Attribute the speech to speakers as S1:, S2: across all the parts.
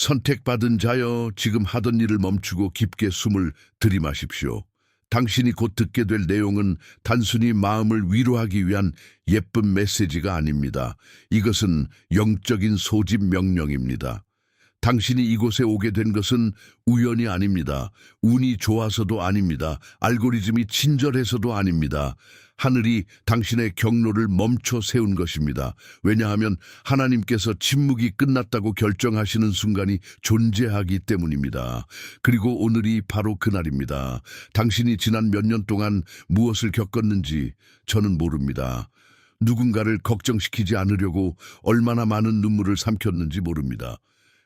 S1: 선택받은 자여, 지금 하던 일을 멈추고 깊게 숨을 들이마십시오. 당신이 곧 듣게 될 내용은 단순히 마음을 위로하기 위한 예쁜 메시지가 아닙니다. 이것은 영적인 소집 명령입니다. 당신이 이곳에 오게 된 것은 우연이 아닙니다. 운이 좋아서도 아닙니다. 알고리즘이 친절해서도 아닙니다. 하늘이 당신의 경로를 멈춰 세운 것입니다. 왜냐하면 하나님께서 침묵이 끝났다고 결정하시는 순간이 존재하기 때문입니다. 그리고 오늘이 바로 그날입니다. 당신이 지난 몇 년 동안 무엇을 겪었는지 저는 모릅니다. 누군가를 걱정시키지 않으려고 얼마나 많은 눈물을 삼켰는지 모릅니다.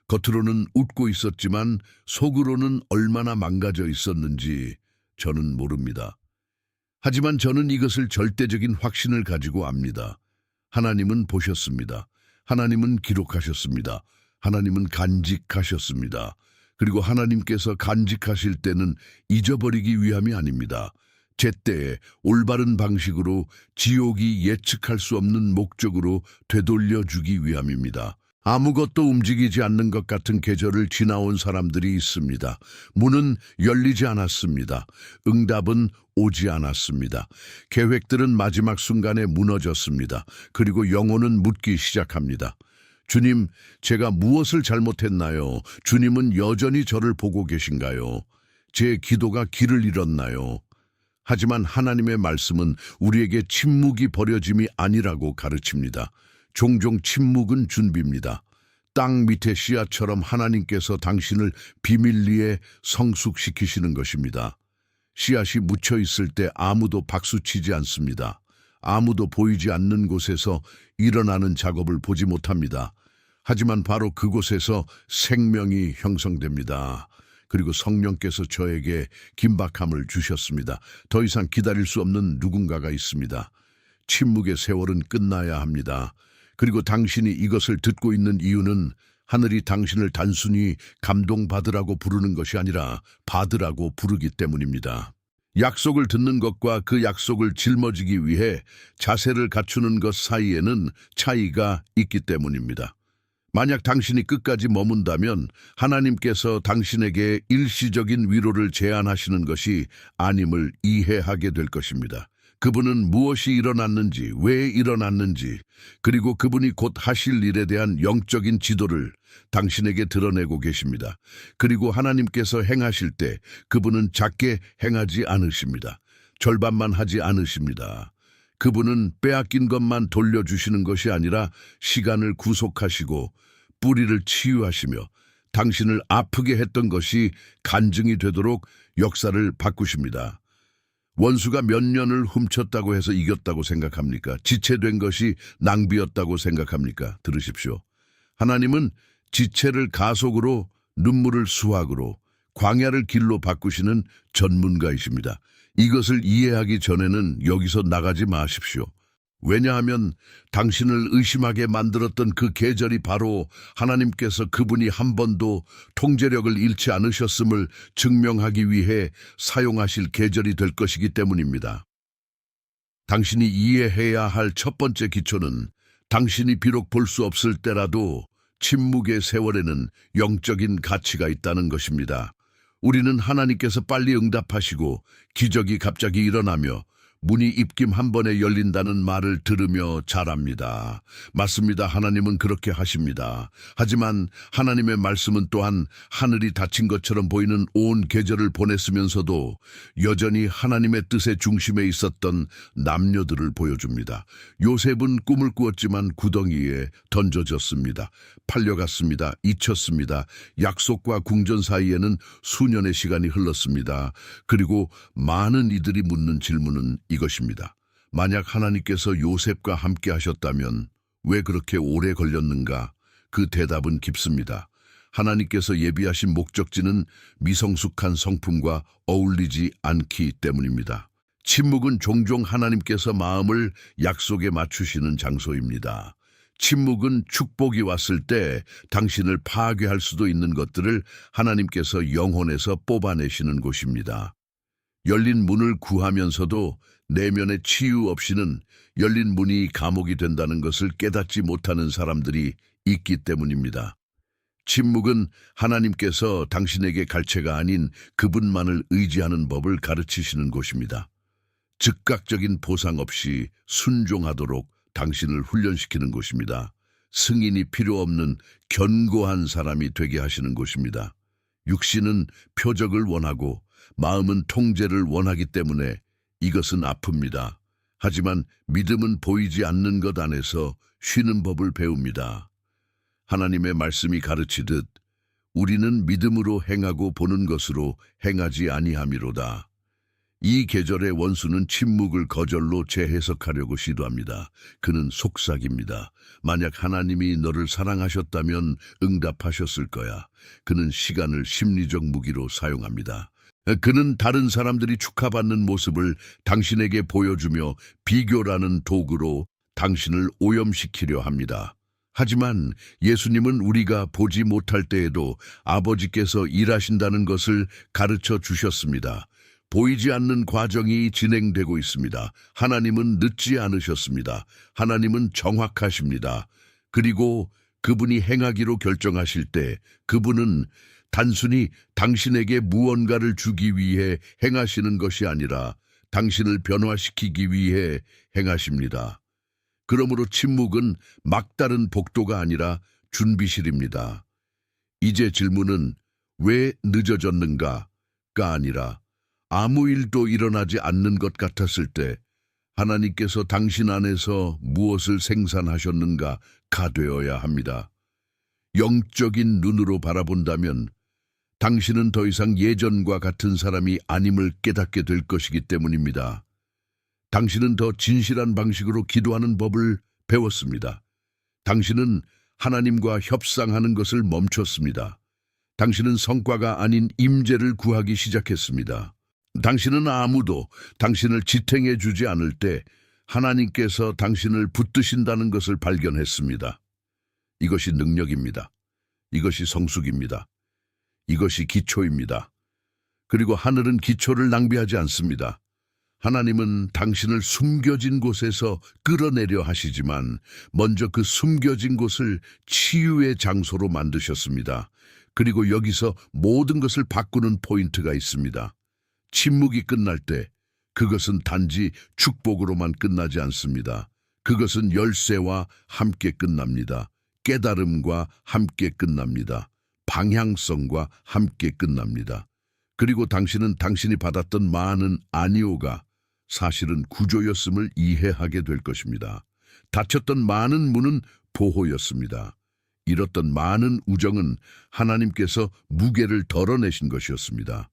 S1: 겉으로는 웃고 있었지만 속으로는 얼마나 망가져 있었는지 저는 모릅니다. 하지만 저는 이것을 절대적인 확신을 가지고 압니다. 하나님은 보셨습니다. 하나님은 기록하셨습니다. 하나님은 간직하셨습니다. 그리고 하나님께서 간직하실 때는 잊어버리기 위함이 아닙니다. 제때에 올바른 방식으로 지옥이 예측할 수 없는 목적으로 되돌려주기 위함입니다. 아무것도 움직이지 않는 것 같은 계절을 지나온 사람들이 있습니다. 문은 열리지 않았습니다. 응답은 오지 않았습니다. 계획들은 마지막 순간에 무너졌습니다. 그리고 영혼은 묻기 시작합니다. 주님, 제가 무엇을 잘못했나요? 주님은 여전히 저를 보고 계신가요? 제 기도가 길을 잃었나요? 하지만 하나님의 말씀은 우리에게 침묵이 버려짐이 아니라고 가르칩니다. 종종 침묵은 준비입니다. 땅 밑의 씨앗처럼 하나님께서 당신을 비밀리에 성숙시키시는 것입니다. 씨앗이 묻혀 있을 때 아무도 박수치지 않습니다. 아무도 보이지 않는 곳에서 일어나는 작업을 보지 못합니다. 하지만 바로 그곳에서 생명이 형성됩니다. 그리고 성령께서 저에게 긴박함을 주셨습니다. 더 이상 기다릴 수 없는 누군가가 있습니다. 침묵의 세월은 끝나야 합니다. 그리고 당신이 이것을 듣고 있는 이유는 하늘이 당신을 단순히 감동받으라고 부르는 것이 아니라 받으라고 부르기 때문입니다. 약속을 듣는 것과 그 약속을 짊어지기 위해 자세를 갖추는 것 사이에는 차이가 있기 때문입니다. 만약 당신이 끝까지 머문다면 하나님께서 당신에게 일시적인 위로를 제안하시는 것이 아님을 이해하게 될 것입니다. 그분은 무엇이 일어났는지, 왜 일어났는지, 그리고 그분이 곧 하실 일에 대한 영적인 지도를 당신에게 드러내고 계십니다. 그리고 하나님께서 행하실 때 그분은 작게 행하지 않으십니다. 절반만 하지 않으십니다. 그분은 빼앗긴 것만 돌려주시는 것이 아니라 시간을 구속하시고 뿌리를 치유하시며 당신을 아프게 했던 것이 간증이 되도록 역사를 바꾸십니다. 원수가 몇 년을 훔쳤다고 해서 이겼다고 생각합니까? 지체된 것이 낭비였다고 생각합니까? 들으십시오. 하나님은 지체를 가속으로, 눈물을 수확으로, 광야를 길로 바꾸시는 전문가이십니다. 이것을 이해하기 전에는 여기서 나가지 마십시오. 왜냐하면 당신을 의심하게 만들었던 그 계절이 바로 하나님께서 그분이 한 번도 통제력을 잃지 않으셨음을 증명하기 위해 사용하실 계절이 될 것이기 때문입니다. 당신이 이해해야 할 첫 번째 기초는 당신이 비록 볼 수 없을 때라도 침묵의 세월에는 영적인 가치가 있다는 것입니다. 우리는 하나님께서 빨리 응답하시고 기적이 갑자기 일어나며 문이 입김 한 번에 열린다는 말을 들으며 자랍니다. 맞습니다. 하나님은 그렇게 하십니다. 하지만 하나님의 말씀은 또한 하늘이 닫힌 것처럼 보이는 온 계절을 보냈으면서도 여전히 하나님의 뜻의 중심에 있었던 남녀들을 보여줍니다. 요셉은 꿈을 꾸었지만 구덩이에 던져졌습니다. 팔려갔습니다. 잊혔습니다. 약속과 궁전 사이에는 수년의 시간이 흘렀습니다. 그리고 많은 이들이 묻는 질문은 이것입니다. 만약 하나님께서 요셉과 함께 하셨다면 왜 그렇게 오래 걸렸는가? 그 대답은 깊습니다. 하나님께서 예비하신 목적지는 미성숙한 성품과 어울리지 않기 때문입니다. 침묵은 종종 하나님께서 마음을 약속에 맞추시는 장소입니다. 침묵은 축복이 왔을 때 당신을 파괴할 수도 있는 것들을 하나님께서 영혼에서 뽑아내시는 곳입니다. 열린 문을 구하면서도 내면의 치유 없이는 열린 문이 감옥이 된다는 것을 깨닫지 못하는 사람들이 있기 때문입니다. 침묵은 하나님께서 당신에게 갈채가 아닌 그분만을 의지하는 법을 가르치시는 곳입니다. 즉각적인 보상 없이 순종하도록 당신을 훈련시키는 곳입니다. 승인이 필요 없는 견고한 사람이 되게 하시는 곳입니다. 육신은 표적을 원하고 마음은 통제를 원하기 때문에 이것은 아픕니다. 하지만 믿음은 보이지 않는 것 안에서 쉬는 법을 배웁니다. 하나님의 말씀이 가르치듯 우리는 믿음으로 행하고 보는 것으로 행하지 아니함이로다. 이 계절의 원수는 침묵을 거절로 재해석하려고 시도합니다. 그는 속삭입니다. 만약 하나님이 너를 사랑하셨다면 응답하셨을 거야. 그는 시간을 심리적 무기로 사용합니다. 그는 다른 사람들이 축하받는 모습을 당신에게 보여주며 비교라는 도구로 당신을 오염시키려 합니다. 하지만 예수님은 우리가 보지 못할 때에도 아버지께서 일하신다는 것을 가르쳐 주셨습니다. 보이지 않는 과정이 진행되고 있습니다. 하나님은 늦지 않으셨습니다. 하나님은 정확하십니다. 그리고 그분이 행하기로 결정하실 때 그분은 단순히 당신에게 무언가를 주기 위해 행하시는 것이 아니라 당신을 변화시키기 위해 행하십니다. 그러므로 침묵은 막다른 복도가 아니라 준비실입니다. 이제 질문은 왜 늦어졌는가가 아니라 아무 일도 일어나지 않는 것 같았을 때 하나님께서 당신 안에서 무엇을 생산하셨는가가 되어야 합니다. 영적인 눈으로 바라본다면 당신은 더 이상 예전과 같은 사람이 아님을 깨닫게 될 것이기 때문입니다. 당신은 더 진실한 방식으로 기도하는 법을 배웠습니다. 당신은 하나님과 협상하는 것을 멈췄습니다. 당신은 성과가 아닌 임재를 구하기 시작했습니다. 당신은 아무도 당신을 지탱해 주지 않을 때 하나님께서 당신을 붙드신다는 것을 발견했습니다. 이것이 능력입니다. 이것이 성숙입니다. 이것이 기초입니다. 그리고 하늘은 기초를 낭비하지 않습니다. 하나님은 당신을 숨겨진 곳에서 끌어내려 하시지만 먼저 그 숨겨진 곳을 치유의 장소로 만드셨습니다. 그리고 여기서 모든 것을 바꾸는 포인트가 있습니다. 침묵이 끝날 때 그것은 단지 축복으로만 끝나지 않습니다. 그것은 열쇠와 함께 끝납니다. 깨달음과 함께 끝납니다. 방향성과 함께 끝납니다. 그리고 당신은 당신이 받았던 많은 아니오가 사실은 구조였음을 이해하게 될 것입니다. 닫혔던 많은 문은 보호였습니다. 잃었던 많은 우정은 하나님께서 무게를 덜어내신 것이었습니다.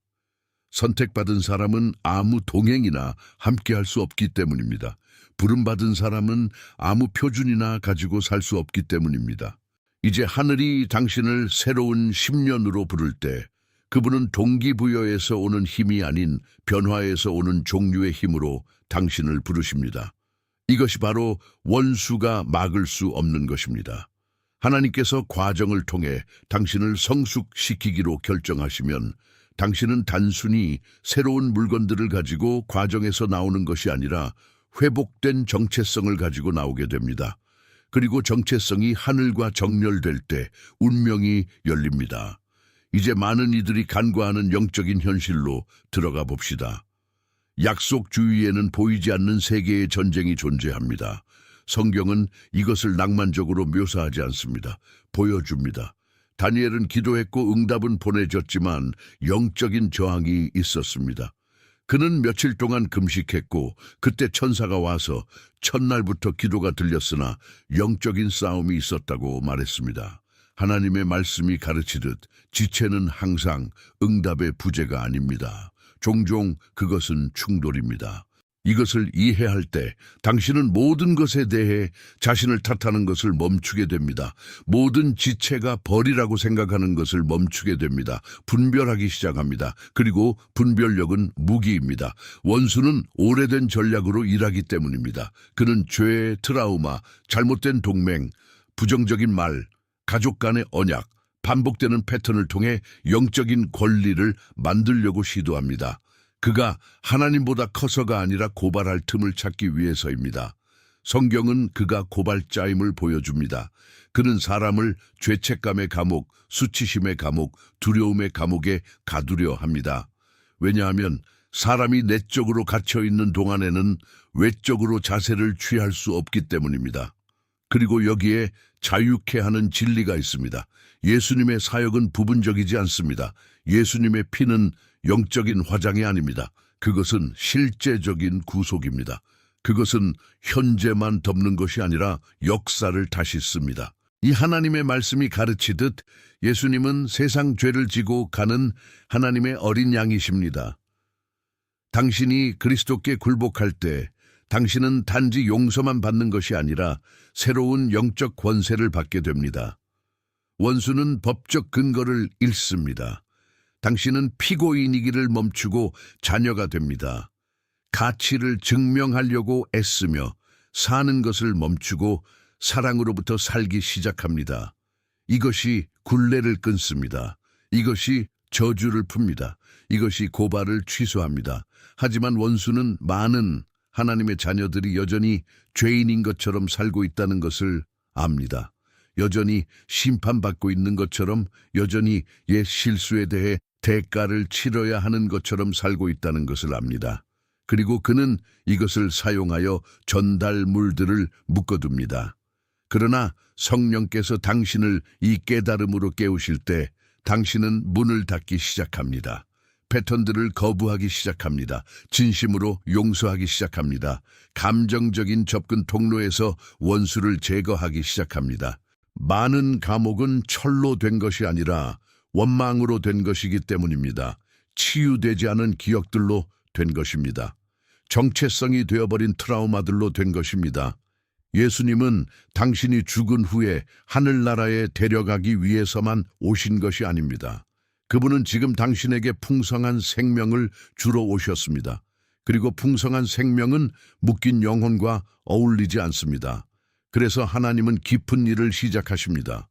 S1: 선택받은 사람은 아무 동행이나 함께할 수 없기 때문입니다. 부름받은 사람은 아무 표준이나 가지고 살 수 없기 때문입니다. 이제 하늘이 당신을 새로운 10년으로 부를 때 그분은 동기부여에서 오는 힘이 아닌 변화에서 오는 종류의 힘으로 당신을 부르십니다. 이것이 바로 원수가 막을 수 없는 것입니다. 하나님께서 과정을 통해 당신을 성숙시키기로 결정하시면 당신은 단순히 새로운 물건들을 가지고 과정에서 나오는 것이 아니라 회복된 정체성을 가지고 나오게 됩니다. 그리고 정체성이 하늘과 정렬될 때 운명이 열립니다. 이제 많은 이들이 간과하는 영적인 현실로 들어가 봅시다. 약속 주위에는 보이지 않는 세계의 전쟁이 존재합니다. 성경은 이것을 낭만적으로 묘사하지 않습니다. 보여줍니다. 다니엘은 기도했고 응답은 보내졌지만 영적인 저항이 있었습니다. 그는 며칠 동안 금식했고 그때 천사가 와서 첫날부터 기도가 들렸으나 영적인 싸움이 있었다고 말했습니다. 하나님의 말씀이 가르치듯 지체는 항상 응답의 부재가 아닙니다. 종종 그것은 충돌입니다. 이것을 이해할 때 당신은 모든 것에 대해 자신을 탓하는 것을 멈추게 됩니다. 모든 지체가 벌이라고 생각하는 것을 멈추게 됩니다. 분별하기 시작합니다. 그리고 분별력은 무기입니다. 원수는 오래된 전략으로 일하기 때문입니다. 그는 죄, 트라우마, 잘못된 동맹, 부정적인 말, 가족 간의 언약, 반복되는 패턴을 통해 영적인 권리를 만들려고 시도합니다. 그가 하나님보다 커서가 아니라 고발할 틈을 찾기 위해서입니다. 성경은 그가 고발자임을 보여줍니다. 그는 사람을 죄책감의 감옥, 수치심의 감옥, 두려움의 감옥에 가두려 합니다. 왜냐하면 사람이 내적으로 갇혀있는 동안에는 외적으로 자세를 취할 수 없기 때문입니다. 그리고 여기에 자유케 하는 진리가 있습니다. 예수님의 사역은 부분적이지 않습니다. 예수님의 피는 영적인 화장이 아닙니다. 그것은 실제적인 구속입니다. 그것은 현재만 덮는 것이 아니라 역사를 다시 씁니다. 이 하나님의 말씀이 가르치듯 예수님은 세상 죄를 지고 가는 하나님의 어린 양이십니다. 당신이 그리스도께 굴복할 때 당신은 단지 용서만 받는 것이 아니라 새로운 영적 권세를 받게 됩니다. 원수는 법적 근거를 잃습니다. 당신은 피고인이기를 멈추고 자녀가 됩니다. 가치를 증명하려고 애쓰며 사는 것을 멈추고 사랑으로부터 살기 시작합니다. 이것이 굴레를 끊습니다. 이것이 저주를 풉니다. 이것이 고발을 취소합니다. 하지만 원수는 많은 하나님의 자녀들이 여전히 죄인인 것처럼 살고 있다는 것을 압니다. 여전히 심판받고 있는 것처럼, 여전히 옛 실수에 대해 대가를 치러야 하는 것처럼 살고 있다는 것을 압니다. 그리고 그는 이것을 사용하여 전달물들을 묶어둡니다. 그러나 성령께서 당신을 이 깨달음으로 깨우실 때 당신은 문을 닫기 시작합니다. 패턴들을 거부하기 시작합니다. 진심으로 용서하기 시작합니다. 감정적인 접근 통로에서 원수를 제거하기 시작합니다. 많은 감옥은 철로 된 것이 아니라 원망으로 된 것이기 때문입니다. 치유되지 않은 기억들로 된 것입니다. 정체성이 되어버린 트라우마들로 된 것입니다. 예수님은 당신이 죽은 후에 하늘나라에 데려가기 위해서만 오신 것이 아닙니다. 그분은 지금 당신에게 풍성한 생명을 주러 오셨습니다. 그리고 풍성한 생명은 묶인 영혼과 어울리지 않습니다. 그래서 하나님은 깊은 일을 시작하십니다.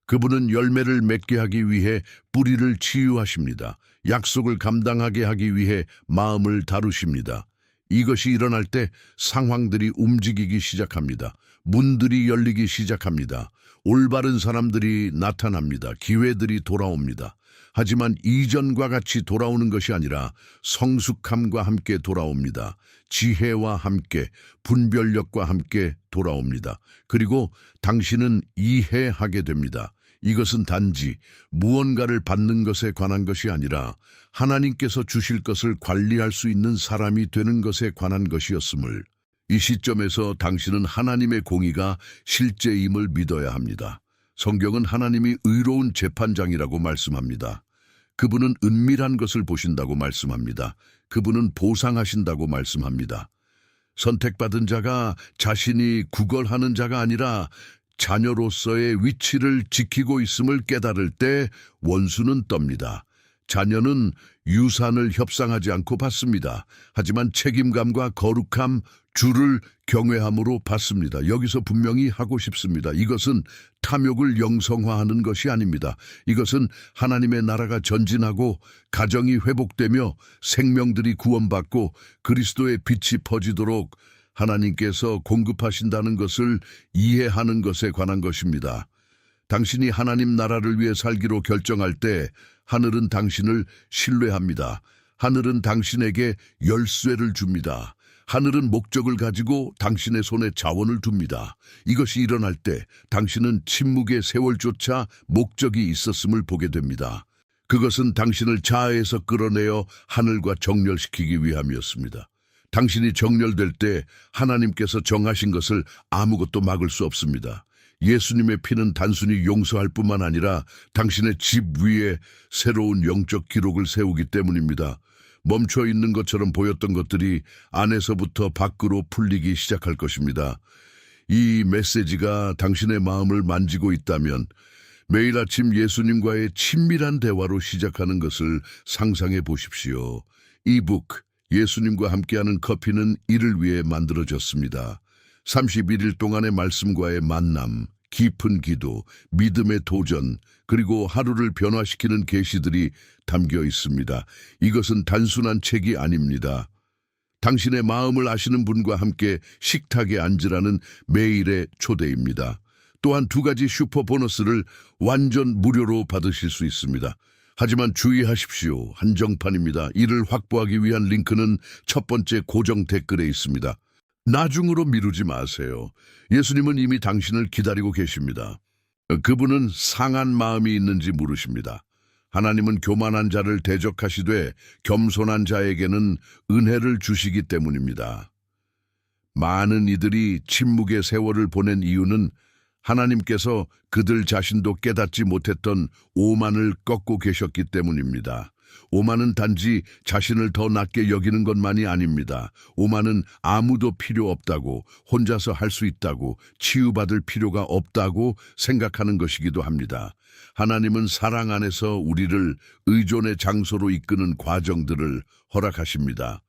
S1: 그분은 열매를 맺게 하기 위해 뿌리를 치유하십니다. 약속을 감당하게 하기 위해 마음을 다루십니다. 이것이 일어날 때 상황들이 움직이기 시작합니다. 문들이 열리기 시작합니다. 올바른 사람들이 나타납니다. 기회들이 돌아옵니다. 하지만 이전과 같이 돌아오는 것이 아니라 성숙함과 함께 돌아옵니다. 지혜와 함께, 분별력과 함께 돌아옵니다. 그리고 당신은 이해하게 됩니다. 이것은 단지 무언가를 받는 것에 관한 것이 아니라 하나님께서 주실 것을 관리할 수 있는 사람이 되는 것에 관한 것이었음을, 이 시점에서 당신은 하나님의 공의가 실제임을 믿어야 합니다. 성경은 하나님이 의로운 재판장이라고 말씀합니다. 그분은 은밀한 것을 보신다고 말씀합니다. 그분은 보상하신다고 말씀합니다. 선택받은 자가 자신이 구걸하는 자가 아니라 자녀로서의 위치를 지키고 있음을 깨달을 때 원수는 떱니다. 자녀는 유산을 협상하지 않고 받습니다. 하지만 책임감과 거룩함, 주를 경외함으로 받습니다. 여기서 분명히 하고 싶습니다. 이것은 탐욕을 영성화하는 것이 아닙니다. 이것은 하나님의 나라가 전진하고 가정이 회복되며 생명들이 구원받고 그리스도의 빛이 퍼지도록 하나님께서 공급하신다는 것을 이해하는 것에 관한 것입니다. 당신이 하나님 나라를 위해 살기로 결정할 때 하늘은 당신을 신뢰합니다. 하늘은 당신에게 열쇠를 줍니다. 하늘은 목적을 가지고 당신의 손에 자원을 둡니다. 이것이 일어날 때 당신은 침묵의 세월조차 목적이 있었음을 보게 됩니다. 그것은 당신을 자아에서 끌어내어 하늘과 정렬시키기 위함이었습니다. 당신이 정렬될 때 하나님께서 정하신 것을 아무것도 막을 수 없습니다. 예수님의 피는 단순히 용서할 뿐만 아니라 당신의 집 위에 새로운 영적 기록을 세우기 때문입니다. 멈춰 있는 것처럼 보였던 것들이 안에서부터 밖으로 풀리기 시작할 것입니다. 이 메시지가 당신의 마음을 만지고 있다면 매일 아침 예수님과의 친밀한 대화로 시작하는 것을 상상해 보십시오. 이북 예수님과 함께하는 커피는 이를 위해 만들어졌습니다. 31일 동안의 말씀과의 만남, 깊은 기도, 믿음의 도전, 그리고 하루를 변화시키는 계시들이 담겨 있습니다. 이것은 단순한 책이 아닙니다. 당신의 마음을 아시는 분과 함께 식탁에 앉으라는 매일의 초대입니다. 또한 2가지 슈퍼 보너스를 완전 무료로 받으실 수 있습니다. 하지만 주의하십시오. 한정판입니다. 이를 확보하기 위한 링크는 첫 번째 고정 댓글에 있습니다. 나중으로 미루지 마세요. 예수님은 이미 당신을 기다리고 계십니다. 그분은 상한 마음이 있는지 물으십니다. 하나님은 교만한 자를 대적하시되 겸손한 자에게는 은혜를 주시기 때문입니다. 많은 이들이 침묵의 세월을 보낸 이유는 하나님께서 그들 자신도 깨닫지 못했던 오만을 꺾고 계셨기 때문입니다. 오만은 단지 자신을 더 낮게 여기는 것만이 아닙니다. 오만은 아무도 필요 없다고, 혼자서 할 수 있다고, 치유받을 필요가 없다고 생각하는 것이기도 합니다. 하나님은 사랑 안에서 우리를 의존의 장소로 이끄는 과정들을 허락하십니다.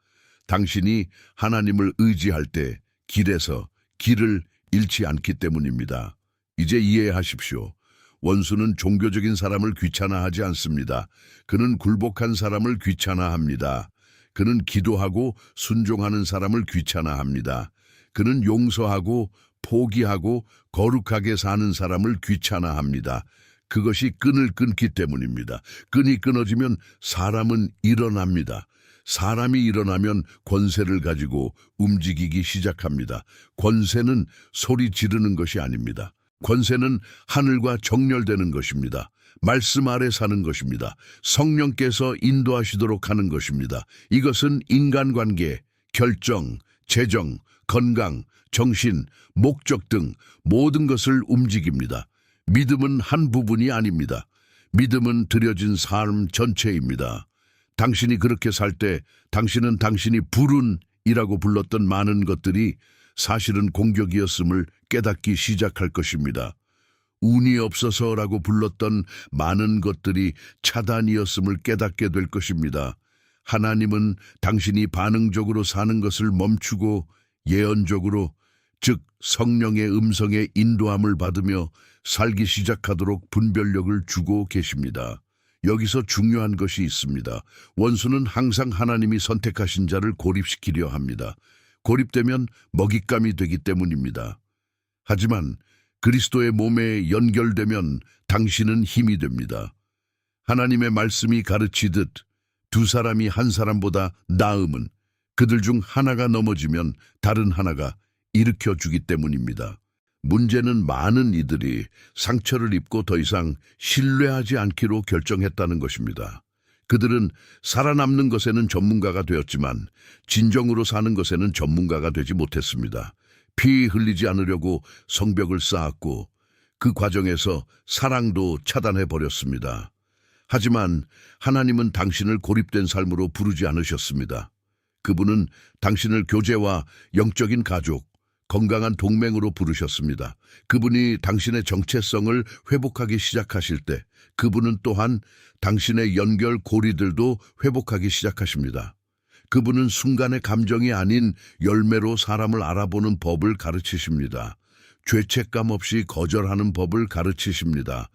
S1: 당신이 하나님을 의지할 때 길에서 길을 잃지 않기 때문입니다. 이제 이해하십시오. 원수는 종교적인 사람을 귀찮아하지 않습니다. 그는 굴복한 사람을 귀찮아합니다. 그는 기도하고 순종하는 사람을 귀찮아합니다. 그는 용서하고 포기하고 거룩하게 사는 사람을 귀찮아합니다. 그것이 끈을 끊기 때문입니다. 끈이 끊어지면 사람은 일어납니다. 사람이 일어나면 권세를 가지고 움직이기 시작합니다. 권세는 소리 지르는 것이 아닙니다. 권세는 하늘과 정렬되는 것입니다. 말씀 아래 사는 것입니다. 성령께서 인도하시도록 하는 것입니다. 이것은 인간관계, 결정, 재정, 건강, 정신, 목적 등 모든 것을 움직입니다. 믿음은 한 부분이 아닙니다. 믿음은 드려진 삶 전체입니다. 당신이 그렇게 살 때 당신은 당신이 불운이라고 불렀던 많은 것들이 사실은 공격이었음을 깨닫기 시작할 것입니다. 운이 없어서라고 불렀던 많은 것들이 차단이었음을 깨닫게 될 것입니다. 하나님은 당신이 반응적으로 사는 것을 멈추고 예언적으로, 즉 성령의 음성에 인도함을 받으며 살기 시작하도록 분별력을 주고 계십니다. 여기서 중요한 것이 있습니다. 원수는 항상 하나님이 선택하신 자를 고립시키려 합니다. 고립되면 먹잇감이 되기 때문입니다. 하지만 그리스도의 몸에 연결되면 당신은 힘이 됩니다. 하나님의 말씀이 가르치듯 2사람이 한 사람보다 나음은 그들 중 하나가 넘어지면 다른 하나가 일으켜주기 때문입니다. 문제는 많은 이들이 상처를 입고 더 이상 신뢰하지 않기로 결정했다는 것입니다. 그들은 살아남는 것에는 전문가가 되었지만 진정으로 사는 것에는 전문가가 되지 못했습니다. 피 흘리지 않으려고 성벽을 쌓았고 그 과정에서 사랑도 차단해버렸습니다. 하지만 하나님은 당신을 고립된 삶으로 부르지 않으셨습니다. 그분은 당신을 교제와 영적인 가족, 건강한 동맹으로 부르셨습니다. 그분이 당신의 정체성을 회복하기 시작하실 때 그분은 또한 당신의 연결 고리들도 회복하기 시작하십니다. 그분은 순간의 감정이 아닌 열매로 사람을 알아보는 법을 가르치십니다. 죄책감 없이 거절하는 법을 가르치십니다.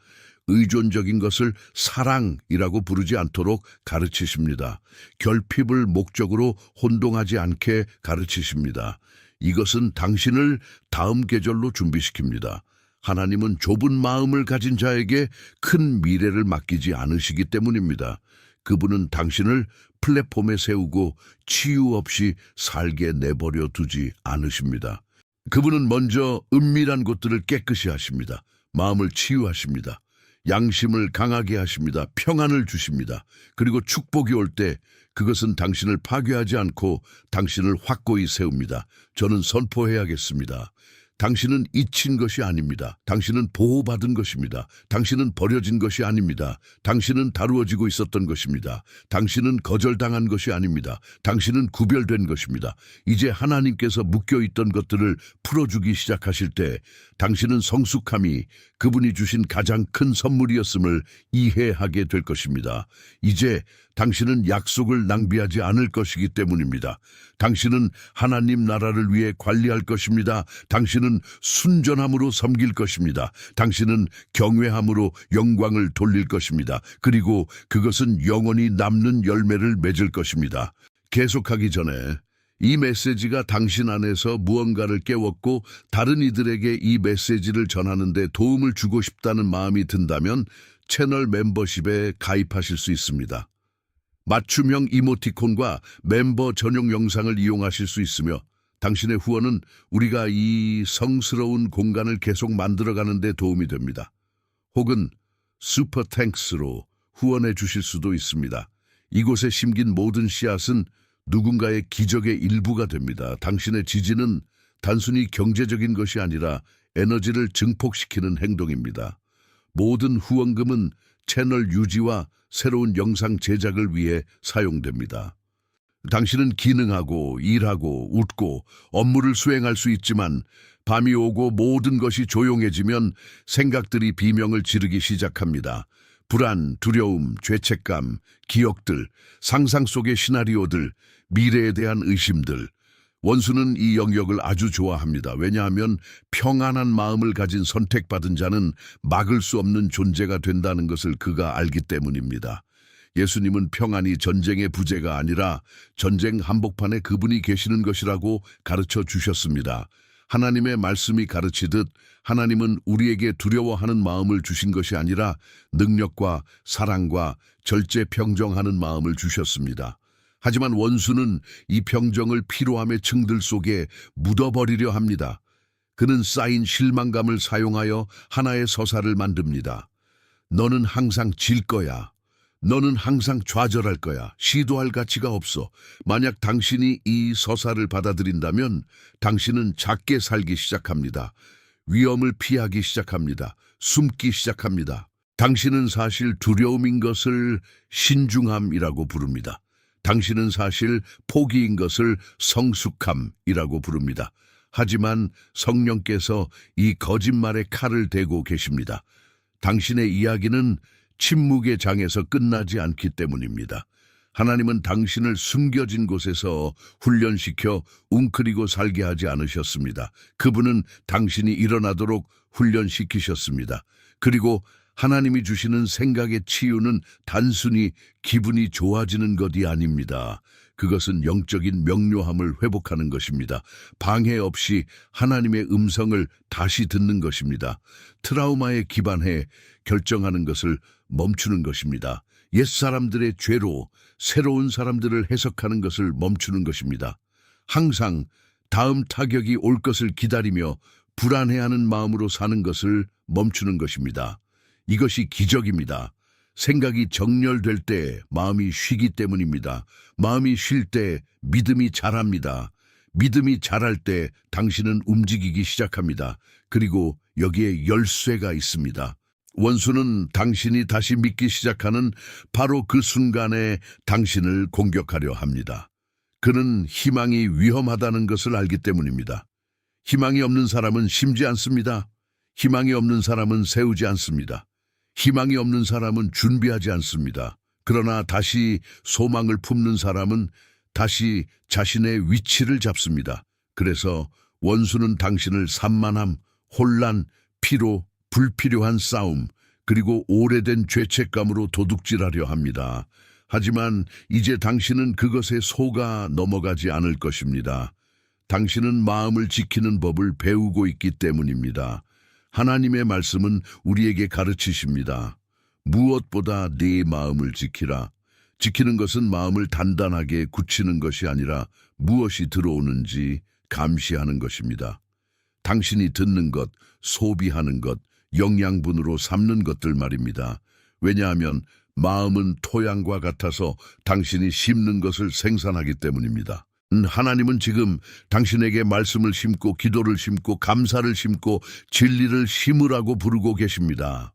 S1: 의존적인 것을 사랑이라고 부르지 않도록 가르치십니다. 결핍을 목적으로 혼동하지 않게 가르치십니다. 이것은 당신을 다음 계절로 준비시킵니다. 하나님은 좁은 마음을 가진 자에게 큰 미래를 맡기지 않으시기 때문입니다. 그분은 당신을 플랫폼에 세우고 치유 없이 살게 내버려 두지 않으십니다. 그분은 먼저 은밀한 곳들을 깨끗이 하십니다. 마음을 치유하십니다. 양심을 강하게 하십니다. 평안을 주십니다. 그리고 축복이 올 때 그것은 당신을 파괴하지 않고 당신을 확고히 세웁니다. 저는 선포해야겠습니다. 당신은 잊힌 것이 아닙니다. 당신은 보호받은 것입니다. 당신은 버려진 것이 아닙니다. 당신은 다루어지고 있었던 것입니다. 당신은 거절당한 것이 아닙니다. 당신은 구별된 것입니다. 이제 하나님께서 묶여있던 것들을 풀어주기 시작하실 때 당신은 성숙함이 그분이 주신 가장 큰 선물이었음을 이해하게 될 것입니다. 이제 당신은 약속을 낭비하지 않을 것이기 때문입니다. 당신은 하나님 나라를 위해 관리할 것입니다. 당신은 순전함으로 섬길 것입니다. 당신은 경외함으로 영광을 돌릴 것입니다. 그리고 그것은 영원히 남는 열매를 맺을 것입니다. 계속하기 전에 이 메시지가 당신 안에서 무언가를 깨웠고 다른 이들에게 이 메시지를 전하는 데 도움을 주고 싶다는 마음이 든다면 채널 멤버십에 가입하실 수 있습니다. 맞춤형 이모티콘과 멤버 전용 영상을 이용하실 수 있으며 당신의 후원은 우리가 이 성스러운 공간을 계속 만들어가는 데 도움이 됩니다. 혹은 슈퍼 탱크스로 후원해 주실 수도 있습니다. 이곳에 심긴 모든 씨앗은 누군가의 기적의 일부가 됩니다. 당신의 지지는 단순히 경제적인 것이 아니라 에너지를 증폭시키는 행동입니다. 모든 후원금은 채널 유지와 새로운 영상 제작을 위해 사용됩니다. 당신은 기능하고 일하고 웃고 업무를 수행할 수 있지만 밤이 오고 모든 것이 조용해지면 생각들이 비명을 지르기 시작합니다. 불안, 두려움, 죄책감, 기억들, 상상 속의 시나리오들, 미래에 대한 의심들. 원수는 이 영역을 아주 좋아합니다. 왜냐하면 평안한 마음을 가진 선택받은 자는 막을 수 없는 존재가 된다는 것을 그가 알기 때문입니다. 예수님은 평안이 전쟁의 부재가 아니라 전쟁 한복판에 그분이 계시는 것이라고 가르쳐 주셨습니다. 하나님의 말씀이 가르치듯 하나님은 우리에게 두려워하는 마음을 주신 것이 아니라 능력과 사랑과 절제 평정하는 마음을 주셨습니다. 하지만 원수는 이 평정을 피로함의 층들 속에 묻어버리려 합니다. 그는 쌓인 실망감을 사용하여 하나의 서사를 만듭니다. 너는 항상 질 거야. 너는 항상 좌절할 거야. 시도할 가치가 없어. 만약 당신이 이 서사를 받아들인다면 당신은 작게 살기 시작합니다. 위험을 피하기 시작합니다. 숨기 시작합니다. 당신은 사실 두려움인 것을 신중함이라고 부릅니다. 당신은 사실 포기인 것을 성숙함이라고 부릅니다. 하지만 성령께서 이 거짓말의 칼을 대고 계십니다. 당신의 이야기는 침묵의 장에서 끝나지 않기 때문입니다. 하나님은 당신을 숨겨진 곳에서 훈련시켜 웅크리고 살게 하지 않으셨습니다. 그분은 당신이 일어나도록 훈련시키셨습니다. 그리고 하나님이 주시는 생각의 치유는 단순히 기분이 좋아지는 것이 아닙니다. 그것은 영적인 명료함을 회복하는 것입니다. 방해 없이 하나님의 음성을 다시 듣는 것입니다. 트라우마에 기반해 결정하는 것을 멈추는 것입니다. 옛사람들의 죄로 새로운 사람들을 해석하는 것을 멈추는 것입니다. 항상 다음 타격이 올 것을 기다리며 불안해하는 마음으로 사는 것을 멈추는 것입니다. 이것이 기적입니다. 생각이 정렬될 때 마음이 쉬기 때문입니다. 마음이 쉴 때 믿음이 자랍니다. 믿음이 자랄 때 당신은 움직이기 시작합니다. 그리고 여기에 열쇠가 있습니다. 원수는 당신이 다시 믿기 시작하는 바로 그 순간에 당신을 공격하려 합니다. 그는 희망이 위험하다는 것을 알기 때문입니다. 희망이 없는 사람은 심지 않습니다. 희망이 없는 사람은 세우지 않습니다. 희망이 없는 사람은 준비하지 않습니다. 그러나 다시 소망을 품는 사람은 다시 자신의 위치를 잡습니다. 그래서 원수는 당신을 산만함, 혼란, 피로, 불필요한 싸움, 그리고 오래된 죄책감으로 도둑질하려 합니다. 하지만 이제 당신은 그것에 속아 넘어가지 않을 것입니다. 당신은 마음을 지키는 법을 배우고 있기 때문입니다. 하나님의 말씀은 우리에게 가르치십니다. 무엇보다 네 마음을 지키라. 지키는 것은 마음을 단단하게 굳히는 것이 아니라 무엇이 들어오는지 감시하는 것입니다. 당신이 듣는 것, 소비하는 것, 영양분으로 삼는 것들 말입니다. 왜냐하면 마음은 토양과 같아서 당신이 심는 것을 생산하기 때문입니다. 하나님은 지금 당신에게 말씀을 심고 기도를 심고 감사를 심고 진리를 심으라고 부르고 계십니다.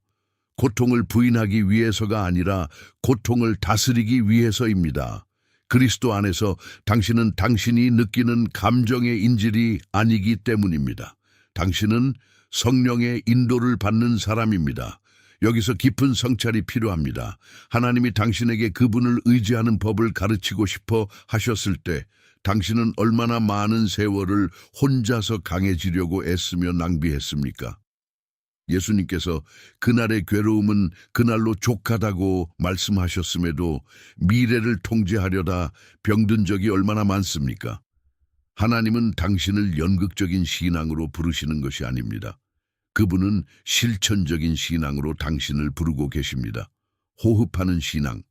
S1: 고통을 부인하기 위해서가 아니라 고통을 다스리기 위해서입니다. 그리스도 안에서 당신은 당신이 느끼는 감정의 인질이 아니기 때문입니다. 당신은 성령의 인도를 받는 사람입니다. 여기서 깊은 성찰이 필요합니다. 하나님이 당신에게 그분을 의지하는 법을 가르치고 싶어 하셨을 때 당신은 얼마나 많은 세월을 혼자서 강해지려고 애쓰며 낭비했습니까? 예수님께서 그날의 괴로움은 그날로 족하다고 말씀하셨음에도 미래를 통제하려다 병든 적이 얼마나 많습니까? 하나님은 당신을 연극적인 신앙으로 부르시는 것이 아닙니다. 그분은 실천적인 신앙으로 당신을 부르고 계십니다. 호흡하는 신앙,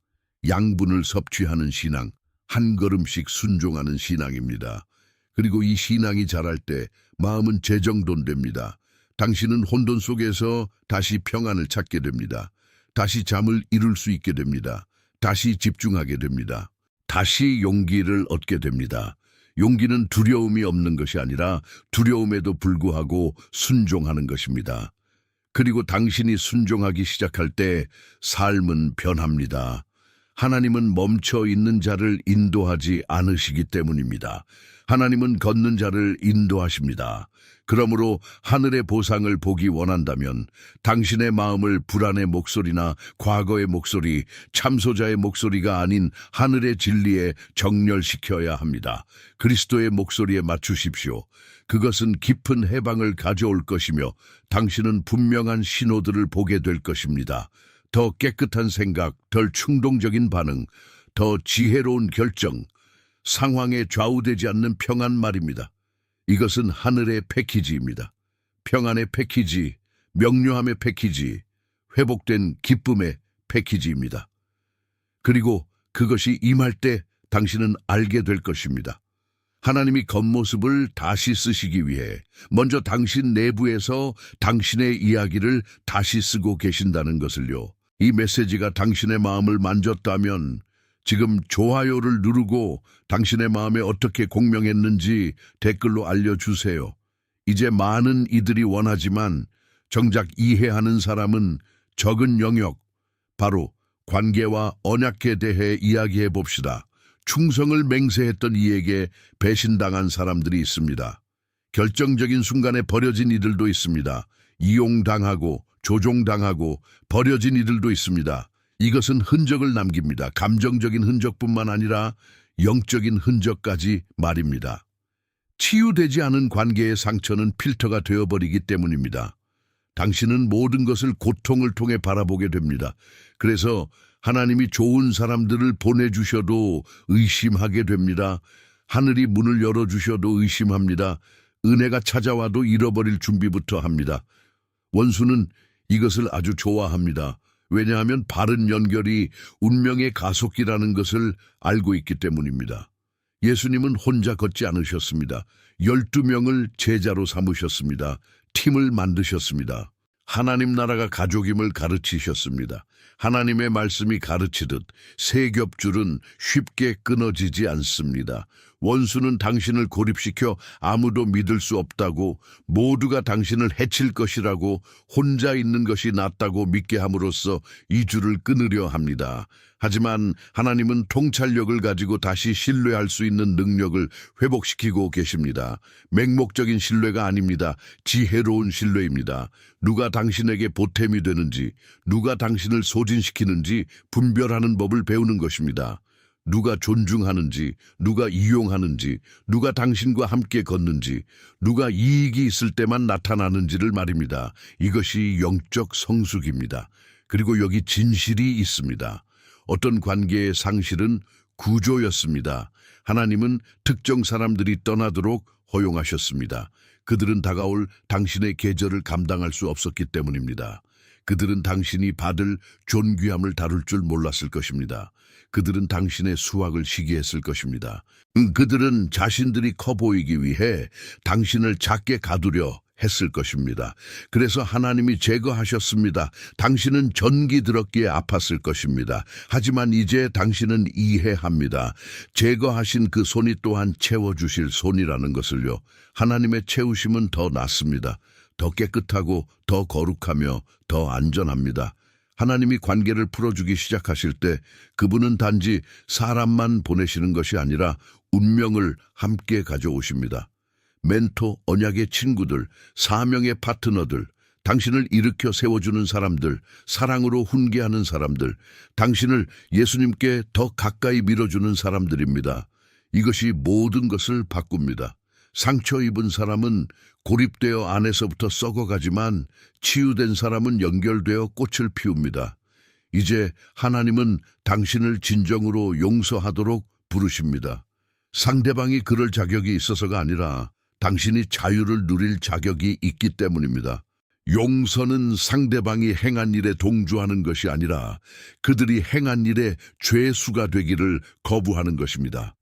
S1: 양분을 섭취하는 신앙, 한 걸음씩 순종하는 신앙입니다. 그리고 이 신앙이 자랄 때 마음은 재정돈됩니다. 당신은 혼돈 속에서 다시 평안을 찾게 됩니다. 다시 잠을 이룰 수 있게 됩니다. 다시 집중하게 됩니다. 다시 용기를 얻게 됩니다. 용기는 두려움이 없는 것이 아니라 두려움에도 불구하고 순종하는 것입니다. 그리고 당신이 순종하기 시작할 때 삶은 변합니다. 하나님은 멈춰 있는 자를 인도하지 않으시기 때문입니다. 하나님은 걷는 자를 인도하십니다. 그러므로 하늘의 보상을 보기 원한다면 당신의 마음을 불안의 목소리나 과거의 목소리, 참소자의 목소리가 아닌 하늘의 진리에 정렬시켜야 합니다. 그리스도의 목소리에 맞추십시오. 그것은 깊은 해방을 가져올 것이며 당신은 분명한 신호들을 보게 될 것입니다. 더 깨끗한 생각, 덜 충동적인 반응, 더 지혜로운 결정, 상황에 좌우되지 않는 평안 말입니다. 이것은 하늘의 패키지입니다. 평안의 패키지, 명료함의 패키지, 회복된 기쁨의 패키지입니다. 그리고 그것이 임할 때 당신은 알게 될 것입니다. 하나님이 겉모습을 다시 쓰시기 위해 먼저 당신 내부에서 당신의 이야기를 다시 쓰고 계신다는 것을요. 이 메시지가 당신의 마음을 만졌다면 지금 좋아요를 누르고 당신의 마음에 어떻게 공명했는지 댓글로 알려주세요. 이제 많은 이들이 원하지만 정작 이해하는 사람은 적은 영역, 바로 관계와 언약에 대해 이야기해 봅시다. 충성을 맹세했던 이에게 배신당한 사람들이 있습니다. 결정적인 순간에 버려진 이들도 있습니다. 이용당하고 조종당하고 버려진 이들도 있습니다. 이것은 흔적을 남깁니다. 감정적인 흔적뿐만 아니라 영적인 흔적까지 말입니다. 치유되지 않은 관계의 상처는 필터가 되어버리기 때문입니다. 당신은 모든 것을 고통을 통해 바라보게 됩니다. 그래서 하나님이 좋은 사람들을 보내주셔도 의심하게 됩니다. 하늘이 문을 열어주셔도 의심합니다. 은혜가 찾아와도 잃어버릴 준비부터 합니다. 원수는 이것을 아주 좋아합니다. 왜냐하면 바른 연결이 운명의 가속기라는 것을 알고 있기 때문입니다. 예수님은 혼자 걷지 않으셨습니다. 12명을 제자로 삼으셨습니다. 팀을 만드셨습니다. 하나님 나라가 가족임을 가르치셨습니다. 하나님의 말씀이 가르치듯 세 겹줄은 쉽게 끊어지지 않습니다. 원수는 당신을 고립시켜 아무도 믿을 수 없다고, 모두가 당신을 해칠 것이라고, 혼자 있는 것이 낫다고 믿게 함으로써 이 줄을 끊으려 합니다. 하지만 하나님은 통찰력을 가지고 다시 신뢰할 수 있는 능력을 회복시키고 계십니다. 맹목적인 신뢰가 아닙니다. 지혜로운 신뢰입니다. 누가 당신에게 보탬이 되는지, 누가 당신을 소진시키는지 분별하는 법을 배우는 것입니다. 누가 존중하는지, 누가 이용하는지, 누가 당신과 함께 걷는지, 누가 이익이 있을 때만 나타나는지를 말입니다. 이것이 영적 성숙입니다. 그리고 여기 진실이 있습니다. 어떤 관계의 상실은 구조였습니다. 하나님은 특정 사람들이 떠나도록 허용하셨습니다. 그들은 다가올 당신의 계절을 감당할 수 없었기 때문입니다. 그들은 당신이 받을 존귀함을 다룰 줄 몰랐을 것입니다. 그들은 당신의 수확을 시기했을 것입니다. 그들은 자신들이 커 보이기 위해 당신을 작게 가두려 했을 것입니다. 그래서 하나님이 제거하셨습니다. 당신은 전기 들었기에 아팠을 것입니다. 하지만 이제 당신은 이해합니다. 제거하신 그 손이 또한 채워주실 손이라는 것을요. 하나님의 채우심은 더 낫습니다. 더 깨끗하고 더 거룩하며 더 안전합니다. 하나님이 관계를 풀어주기 시작하실 때 그분은 단지 사람만 보내시는 것이 아니라 운명을 함께 가져오십니다. 멘토, 언약의 친구들, 사명의 파트너들, 당신을 일으켜 세워주는 사람들, 사랑으로 훈계하는 사람들, 당신을 예수님께 더 가까이 밀어주는 사람들입니다. 이것이 모든 것을 바꿉니다. 상처 입은 사람은 고립되어 안에서부터 썩어가지만 치유된 사람은 연결되어 꽃을 피웁니다. 이제 하나님은 당신을 진정으로 용서하도록 부르십니다. 상대방이 그럴 자격이 있어서가 아니라 당신이 자유를 누릴 자격이 있기 때문입니다. 용서는 상대방이 행한 일에 동조하는 것이 아니라 그들이 행한 일에 죄수가 되기를 거부하는 것입니다.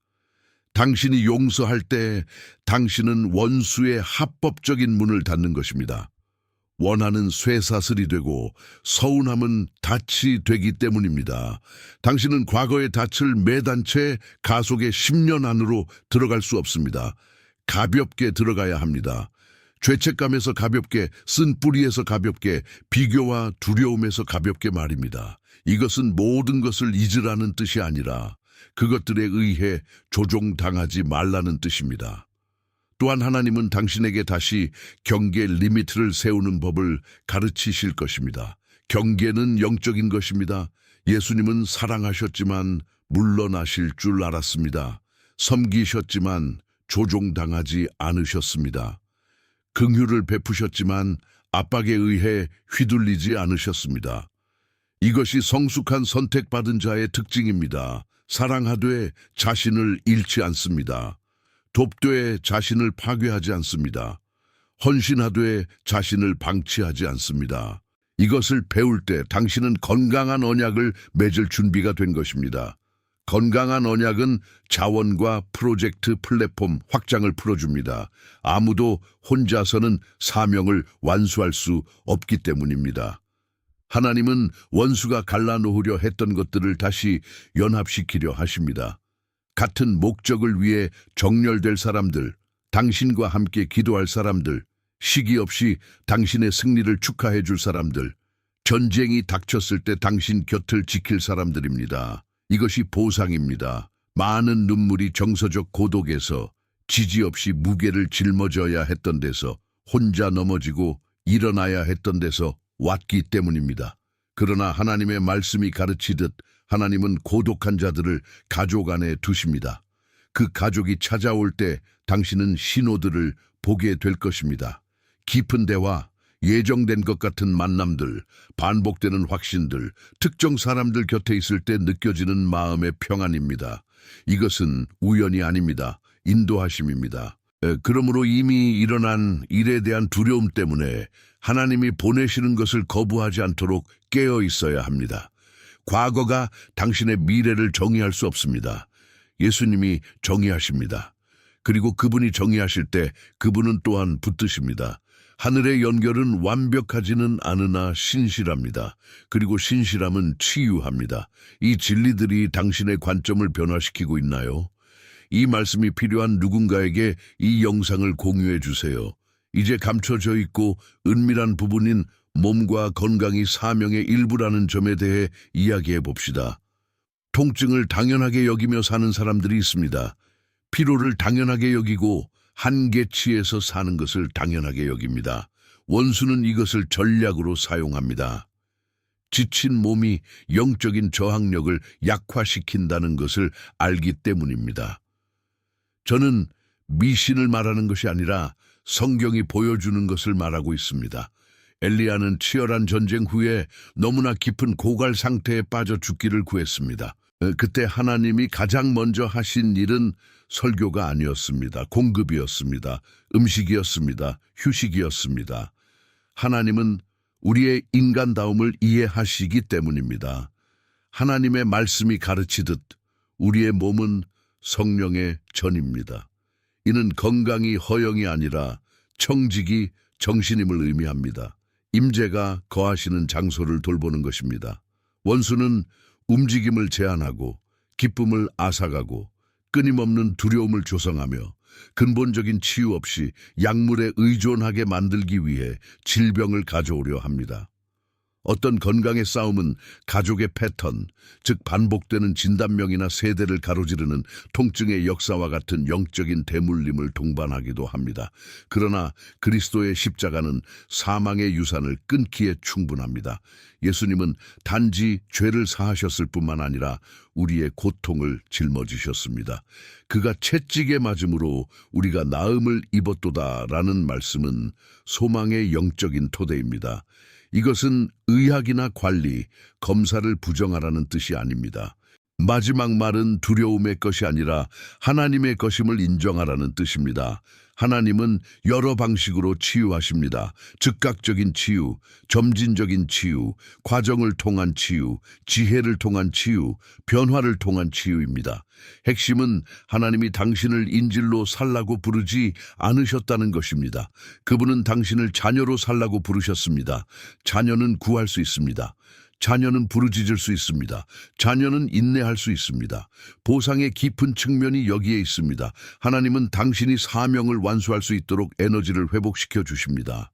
S1: 당신이 용서할 때 당신은 원수의 합법적인 문을 닫는 것입니다. 원한은 쇠사슬이 되고 서운함은 닻이 되기 때문입니다. 당신은 과거의 닻을 매단 채 가속의 10년 안으로 들어갈 수 없습니다. 가볍게 들어가야 합니다. 죄책감에서 가볍게, 쓴뿌리에서 가볍게, 비교와 두려움에서 가볍게 말입니다. 이것은 모든 것을 잊으라는 뜻이 아니라 그것들에 의해 조종당하지 말라는 뜻입니다. 또한 하나님은 당신에게 다시 경계 리미트를 세우는 법을 가르치실 것입니다. 경계는 영적인 것입니다. 예수님은 사랑하셨지만 물러나실 줄 알았습니다. 섬기셨지만 조종당하지 않으셨습니다. 긍휼을 베푸셨지만 압박에 의해 휘둘리지 않으셨습니다. 이것이 성숙한 선택받은 자의 특징입니다. 사랑하되 자신을 잃지 않습니다. 돕되 자신을 파괴하지 않습니다. 헌신하되 자신을 방치하지 않습니다. 이것을 배울 때 당신은 건강한 언약을 맺을 준비가 된 것입니다. 건강한 언약은 자원과 프로젝트 플랫폼 확장을 풀어줍니다. 아무도 혼자서는 사명을 완수할 수 없기 때문입니다. 하나님은 원수가 갈라놓으려 했던 것들을 다시 연합시키려 하십니다. 같은 목적을 위해 정렬될 사람들, 당신과 함께 기도할 사람들, 시기 없이 당신의 승리를 축하해 줄 사람들, 전쟁이 닥쳤을 때 당신 곁을 지킬 사람들입니다. 이것이 보상입니다. 많은 눈물이 정서적 고독에서 지지 없이 무게를 짊어져야 했던 데서 혼자 넘어지고 일어나야 했던 데서 왔기 때문입니다. 그러나 하나님의 말씀이 가르치듯 하나님은 고독한 자들을 가족 안에 두십니다. 그 가족이 찾아올 때 당신은 신호들을 보게 될 것입니다. 깊은 대화, 예정된 것 같은 만남들, 반복되는 확신들, 특정 사람들 곁에 있을 때 느껴지는 마음의 평안입니다. 이것은 우연이 아닙니다. 인도하심입니다. 그러므로 이미 일어난 일에 대한 두려움 때문에 하나님이 보내시는 것을 거부하지 않도록 깨어 있어야 합니다. 과거가 당신의 미래를 정의할 수 없습니다. 예수님이 정의하십니다. 그리고 그분이 정의하실 때 그분은 또한 붙드십니다. 하늘의 연결은 완벽하지는 않으나 신실합니다. 그리고 신실함은 치유합니다. 이 진리들이 당신의 관점을 변화시키고 있나요? 이 말씀이 필요한 누군가에게 이 영상을 공유해 주세요. 이제 감춰져 있고 은밀한 부분인 몸과 건강이 사명의 일부라는 점에 대해 이야기해 봅시다. 통증을 당연하게 여기며 사는 사람들이 있습니다. 피로를 당연하게 여기고 한계치에서 사는 것을 당연하게 여깁니다. 원수는 이것을 전략으로 사용합니다. 지친 몸이 영적인 저항력을 약화시킨다는 것을 알기 때문입니다. 저는 미신을 말하는 것이 아니라 성경이 보여주는 것을 말하고 있습니다. 엘리야는 치열한 전쟁 후에 너무나 깊은 고갈 상태에 빠져 죽기를 구했습니다. 그때 하나님이 가장 먼저 하신 일은 설교가 아니었습니다. 공급이었습니다. 음식이었습니다. 휴식이었습니다. 하나님은 우리의 인간다움을 이해하시기 때문입니다. 하나님의 말씀이 가르치듯 우리의 몸은 성령의 전입니다. 이는 건강이 허영이 아니라 청직이 정신임을 의미합니다. 임재가 거하시는 장소를 돌보는 것입니다. 원수는 움직임을 제한하고 기쁨을 앗아가고 끊임없는 두려움을 조성하며 근본적인 치유 없이 약물에 의존하게 만들기 위해 질병을 가져오려 합니다. 어떤 건강의 싸움은 가족의 패턴, 즉 반복되는 진단명이나 세대를 가로지르는 통증의 역사와 같은 영적인 대물림을 동반하기도 합니다. 그러나 그리스도의 십자가는 사망의 유산을 끊기에 충분합니다. 예수님은 단지 죄를 사하셨을 뿐만 아니라 우리의 고통을 짊어지셨습니다. 그가 채찍에 맞음으로 우리가 나음을 입었도다라는 말씀은 소망의 영적인 토대입니다. 이것은 의학이나 관리, 검사를 부정하라는 뜻이 아닙니다. 마지막 말은 두려움의 것이 아니라 하나님의 것임을 인정하라는 뜻입니다. 하나님은 여러 방식으로 치유하십니다. 즉각적인 치유, 점진적인 치유, 과정을 통한 치유, 지혜를 통한 치유, 변화를 통한 치유입니다. 핵심은 하나님이 당신을 인질로 살라고 부르지 않으셨다는 것입니다. 그분은 당신을 자녀로 살라고 부르셨습니다. 자녀는 구할 수 있습니다. 자녀는 부르짖을 수 있습니다. 자녀는 인내할 수 있습니다. 보상의 깊은 측면이 여기에 있습니다. 하나님은 당신이 사명을 완수할 수 있도록 에너지를 회복시켜 주십니다.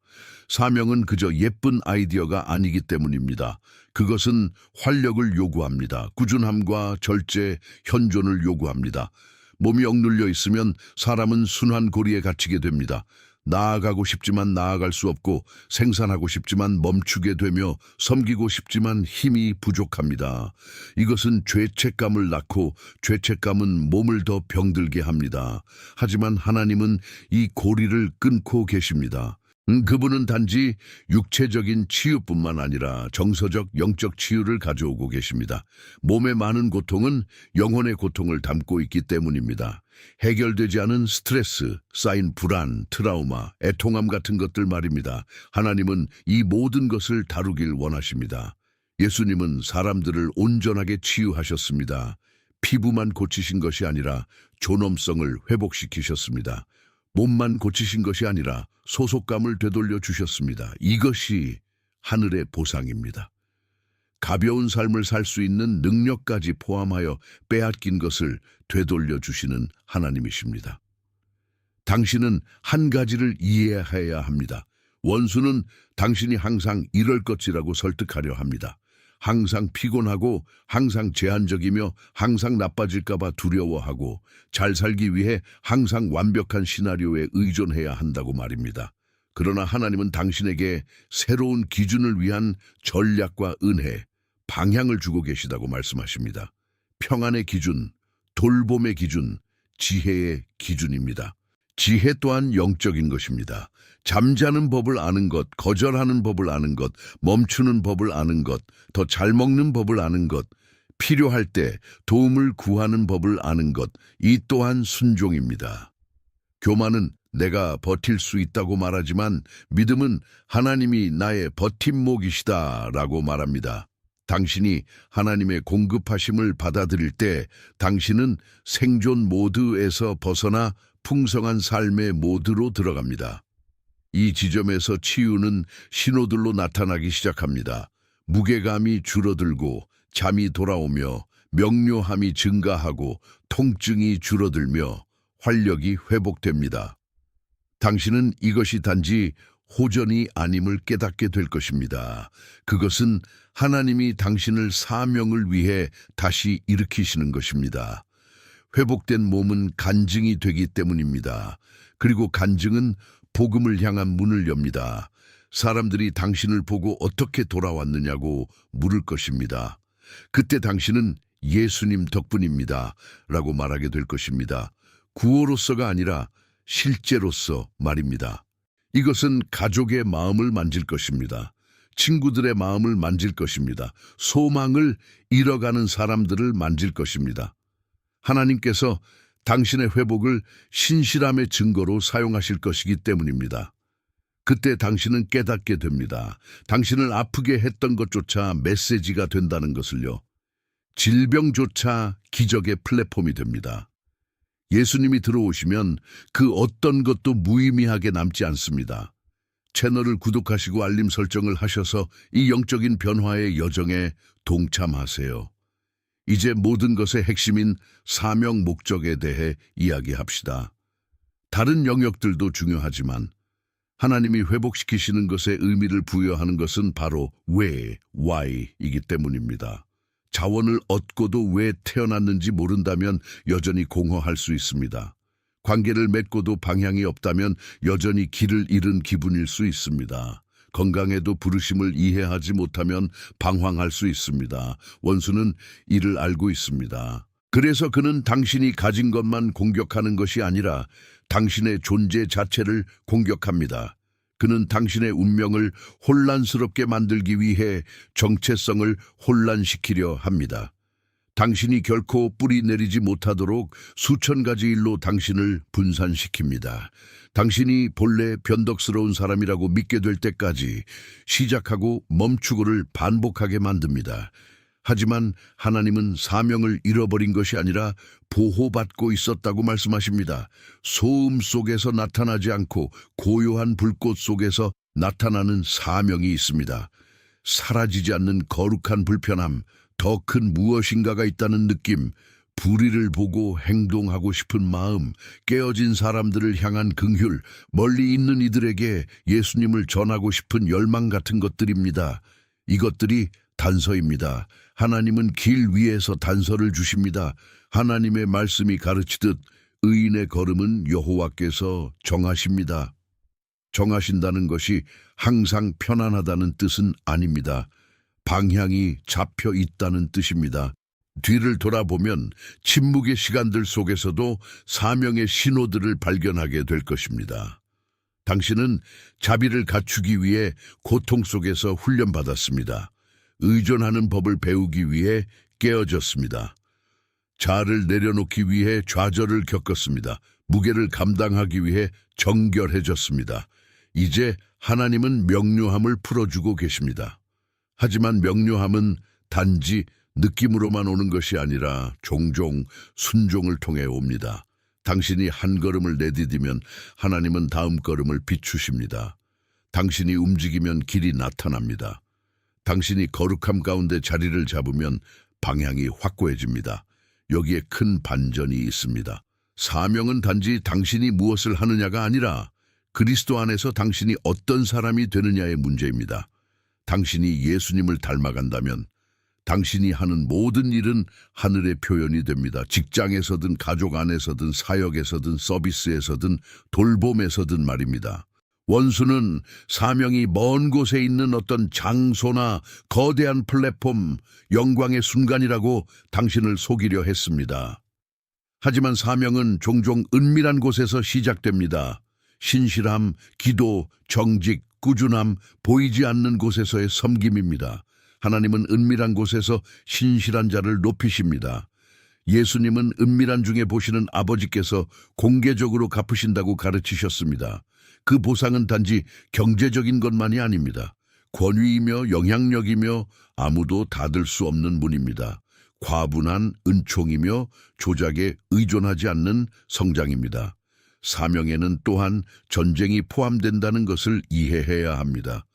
S1: 사명은 그저 예쁜 아이디어가 아니기 때문입니다. 그것은 활력을 요구합니다. 꾸준함과 절제, 현존을 요구합니다. 몸이 억눌려 있으면 사람은 순환고리에 갇히게 됩니다. 나아가고 싶지만 나아갈 수 없고 생산하고 싶지만 멈추게 되며 섬기고 싶지만 힘이 부족합니다. 이것은 죄책감을 낳고 죄책감은 몸을 더 병들게 합니다. 하지만 하나님은 이 고리를 끊고 계십니다. 그분은 단지 육체적인 치유뿐만 아니라 정서적, 영적 치유를 가져오고 계십니다. 몸의 많은 고통은 영혼의 고통을 담고 있기 때문입니다. 해결되지 않은 스트레스, 쌓인 불안, 트라우마, 애통함 같은 것들 말입니다. 하나님은 이 모든 것을 다루길 원하십니다. 예수님은 사람들을 온전하게 치유하셨습니다. 피부만 고치신 것이 아니라 존엄성을 회복시키셨습니다. 몸만 고치신 것이 아니라 소속감을 되돌려 주셨습니다. 이것이 하늘의 보상입니다. 가벼운 삶을 살 수 있는 능력까지 포함하여 빼앗긴 것을 되돌려 주시는 하나님이십니다. 당신은 한 가지를 이해해야 합니다. 원수는 당신이 항상 이럴 것이라고 설득하려 합니다. 항상 피곤하고 항상 제한적이며 항상 나빠질까봐 두려워하고 잘 살기 위해 항상 완벽한 시나리오에 의존해야 한다고 말입니다. 그러나 하나님은 당신에게 새로운 기준을 위한 전략과 은혜, 방향을 주고 계시다고 말씀하십니다. 평안의 기준, 돌봄의 기준, 지혜의 기준입니다. 지혜 또한 영적인 것입니다. 잠자는 법을 아는 것, 거절하는 법을 아는 것, 멈추는 법을 아는 것, 더 잘 먹는 법을 아는 것, 필요할 때 도움을 구하는 법을 아는 것, 이 또한 순종입니다. 교만은 내가 버틸 수 있다고 말하지만 믿음은 하나님이 나의 버팀목이시다라고 말합니다. 당신이 하나님의 공급하심을 받아들일 때 당신은 생존 모드에서 벗어나 풍성한 삶의 모드로 들어갑니다. 이 지점에서 치유는 신호들로 나타나기 시작합니다. 무게감이 줄어들고 잠이 돌아오며 명료함이 증가하고 통증이 줄어들며 활력이 회복됩니다. 당신은 이것이 단지 호전이 아님을 깨닫게 될 것입니다. 그것은 하나님이 당신을 사명을 위해 다시 일으키시는 것입니다. 회복된 몸은 간증이 되기 때문입니다. 그리고 간증은 복음을 향한 문을 엽니다. 사람들이 당신을 보고 어떻게 돌아왔느냐고 물을 것입니다. 그때 당신은 예수님 덕분입니다. 라고 말하게 될 것입니다. 구호로서가 아니라 실제로서 말입니다. 이것은 가족의 마음을 만질 것입니다. 친구들의 마음을 만질 것입니다. 소망을 잃어가는 사람들을 만질 것입니다. 하나님께서 당신의 회복을 신실함의 증거로 사용하실 것이기 때문입니다. 그때 당신은 깨닫게 됩니다. 당신을 아프게 했던 것조차 메시지가 된다는 것을요. 질병조차 기적의 플랫폼이 됩니다. 예수님이 들어오시면 그 어떤 것도 무의미하게 남지 않습니다. 채널을 구독하시고 알림 설정을 하셔서 이 영적인 변화의 여정에 동참하세요. 이제 모든 것의 핵심인 사명 목적에 대해 이야기합시다. 다른 영역들도 중요하지만 하나님이 회복시키시는 것에 의미를 부여하는 것은 바로 왜, why이기 때문입니다. 자원을 얻고도 왜 태어났는지 모른다면 여전히 공허할 수 있습니다. 관계를 맺고도 방향이 없다면 여전히 길을 잃은 기분일 수 있습니다. 건강에도 부르심을 이해하지 못하면 방황할 수 있습니다. 원수는 이를 알고 있습니다. 그래서 그는 당신이 가진 것만 공격하는 것이 아니라 당신의 존재 자체를 공격합니다. 그는 당신의 운명을 혼란스럽게 만들기 위해 정체성을 혼란시키려 합니다. 당신이 결코 뿌리 내리지 못하도록 수천 가지 일로 당신을 분산시킵니다. 당신이 본래 변덕스러운 사람이라고 믿게 될 때까지 시작하고 멈추고를 반복하게 만듭니다. 하지만 하나님은 사명을 잃어버린 것이 아니라 보호받고 있었다고 말씀하십니다. 소음 속에서 나타나지 않고 고요한 불꽃 속에서 나타나는 사명이 있습니다. 사라지지 않는 거룩한 불편함, 더 큰 무엇인가가 있다는 느낌, 불의를 보고 행동하고 싶은 마음, 깨어진 사람들을 향한 긍휼, 멀리 있는 이들에게 예수님을 전하고 싶은 열망 같은 것들입니다. 이것들이 단서입니다. 하나님은 길 위에서 단서를 주십니다. 하나님의 말씀이 가르치듯 의인의 걸음은 여호와께서 정하십니다. 정하신다는 것이 항상 편안하다는 뜻은 아닙니다. 방향이 잡혀 있다는 뜻입니다. 뒤를 돌아보면 침묵의 시간들 속에서도 사명의 신호들을 발견하게 될 것입니다. 당신은 자비를 갖추기 위해 고통 속에서 훈련받았습니다. 의존하는 법을 배우기 위해 깨어졌습니다. 자아를 내려놓기 위해 좌절을 겪었습니다. 무게를 감당하기 위해 정결해졌습니다. 이제 하나님은 명료함을 풀어주고 계십니다. 하지만 명료함은 단지 느낌으로만 오는 것이 아니라 종종 순종을 통해 옵니다. 당신이 한 걸음을 내디디면 하나님은 다음 걸음을 비추십니다. 당신이 움직이면 길이 나타납니다. 당신이 거룩함 가운데 자리를 잡으면 방향이 확고해집니다. 여기에 큰 반전이 있습니다. 사명은 단지 당신이 무엇을 하느냐가 아니라 그리스도 안에서 당신이 어떤 사람이 되느냐의 문제입니다. 당신이 예수님을 닮아간다면 당신이 하는 모든 일은 하늘의 표현이 됩니다. 직장에서든 가족 안에서든 사역에서든 서비스에서든 돌봄에서든 말입니다. 원수는 사명이 먼 곳에 있는 어떤 장소나 거대한 플랫폼, 영광의 순간이라고 당신을 속이려 했습니다. 하지만 사명은 종종 은밀한 곳에서 시작됩니다. 신실함, 기도, 정직, 꾸준함, 보이지 않는 곳에서의 섬김입니다. 하나님은 은밀한 곳에서 신실한 자를 높이십니다. 예수님은 은밀한 중에 보시는 아버지께서 공개적으로 갚으신다고 가르치셨습니다. 그 보상은 단지 경제적인 것만이 아닙니다. 권위이며 영향력이며 아무도 닫을 수 없는 문입니다. 과분한 은총이며 조작에 의존하지 않는 성장입니다. 사명에는 또한 전쟁이 포함된다는 것을 이해해야 합니다.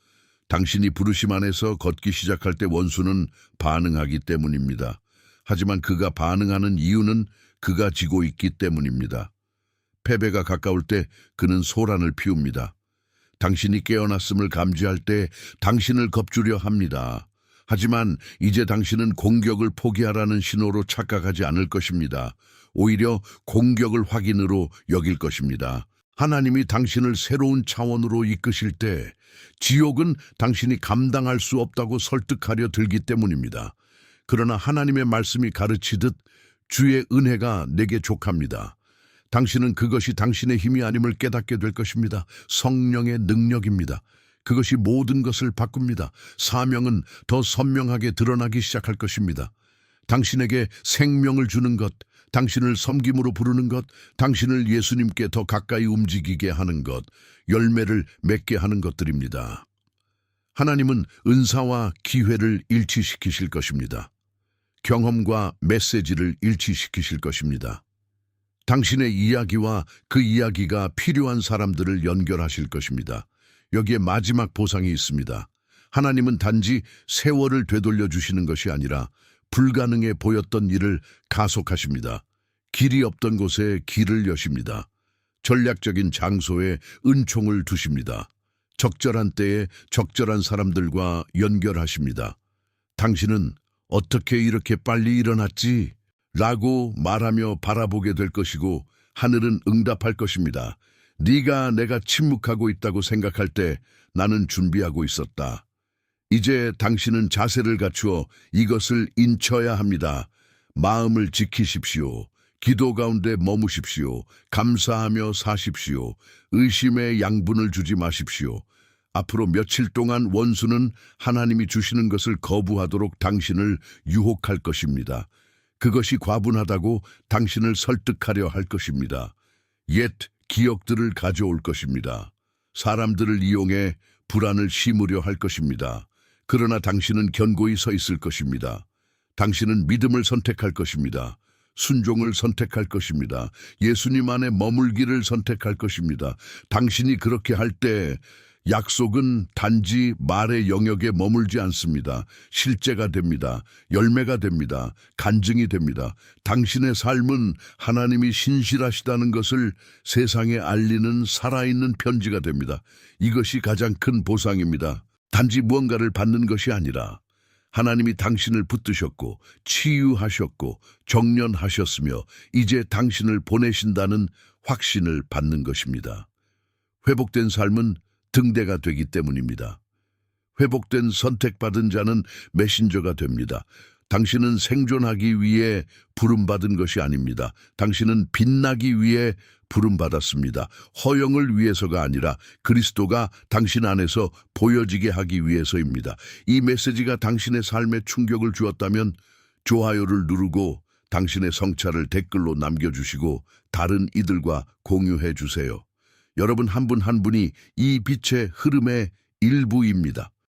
S1: 당신이 부르심 안에서 걷기 시작할 때 원수는 반응하기 때문입니다. 하지만 그가 반응하는 이유는 그가 지고 있기 때문입니다. 패배가 가까울 때 그는 소란을 피웁니다. 당신이 깨어났음을 감지할 때 당신을 겁주려 합니다. 하지만 이제 당신은 공격을 포기하라는 신호로 착각하지 않을 것입니다. 오히려 공격을 확인으로 여길 것입니다. 하나님이 당신을 새로운 차원으로 이끄실 때 지옥은 당신이 감당할 수 없다고 설득하려 들기 때문입니다. 그러나 하나님의 말씀이 가르치듯 주의 은혜가 내게 족합니다. 당신은 그것이 당신의 힘이 아님을 깨닫게 될 것입니다. 성령의 능력입니다. 그것이 모든 것을 바꿉니다. 사명은 더 선명하게 드러나기 시작할 것입니다. 당신에게 생명을 주는 것, 당신을 섬김으로 부르는 것, 당신을 예수님께 더 가까이 움직이게 하는 것, 열매를 맺게 하는 것들입니다. 하나님은 은사와 기회를 일치시키실 것입니다. 경험과 메시지를 일치시키실 것입니다. 당신의 이야기와 그 이야기가 필요한 사람들을 연결하실 것입니다. 여기에 마지막 보상이 있습니다. 하나님은 단지 세월을 되돌려 주시는 것이 아니라 불가능해 보였던 일을 가속하십니다. 길이 없던 곳에 길을 여십니다. 전략적인 장소에 은총을 두십니다. 적절한 때에 적절한 사람들과 연결하십니다. 당신은 어떻게 이렇게 빨리 일어났지? 라고 말하며 바라보게 될 것이고 하늘은 응답할 것입니다. 네가 내가 침묵하고 있다고 생각할 때 나는 준비하고 있었다. 이제 당신은 자세를 갖추어 이것을 인쳐야 합니다. 마음을 지키십시오. 기도 가운데 머무십시오. 감사하며 사십시오. 의심에 양분을 주지 마십시오. 앞으로 며칠 동안 원수는 하나님이 주시는 것을 거부하도록 당신을 유혹할 것입니다. 그것이 과분하다고 당신을 설득하려 할 것입니다. 옛 기억들을 가져올 것입니다. 사람들을 이용해 불안을 심으려 할 것입니다. 그러나 당신은 견고히 서 있을 것입니다. 당신은 믿음을 선택할 것입니다. 순종을 선택할 것입니다. 예수님 안에 머물기를 선택할 것입니다. 당신이 그렇게 할 때 약속은 단지 말의 영역에 머물지 않습니다. 실제가 됩니다. 열매가 됩니다. 간증이 됩니다. 당신의 삶은 하나님이 신실하시다는 것을 세상에 알리는 살아있는 편지가 됩니다. 이것이 가장 큰 보상입니다. 단지 무언가를 받는 것이 아니라 하나님이 당신을 붙드셨고 치유하셨고 정련하셨으며 이제 당신을 보내신다는 확신을 받는 것입니다. 회복된 삶은 등대가 되기 때문입니다. 회복된 선택받은 자는 메신저가 됩니다. 당신은 생존하기 위해 부름받은 것이 아닙니다. 당신은 빛나기 위해 부름받았습니다. 허영을 위해서가 아니라 그리스도가 당신 안에서 보여지게 하기 위해서입니다. 이 메시지가 당신의 삶에 충격을 주었다면 좋아요를 누르고 당신의 성찰을 댓글로 남겨주시고 다른 이들과 공유해 주세요. 여러분 한 분 한 분이 이 빛의 흐름의 일부입니다.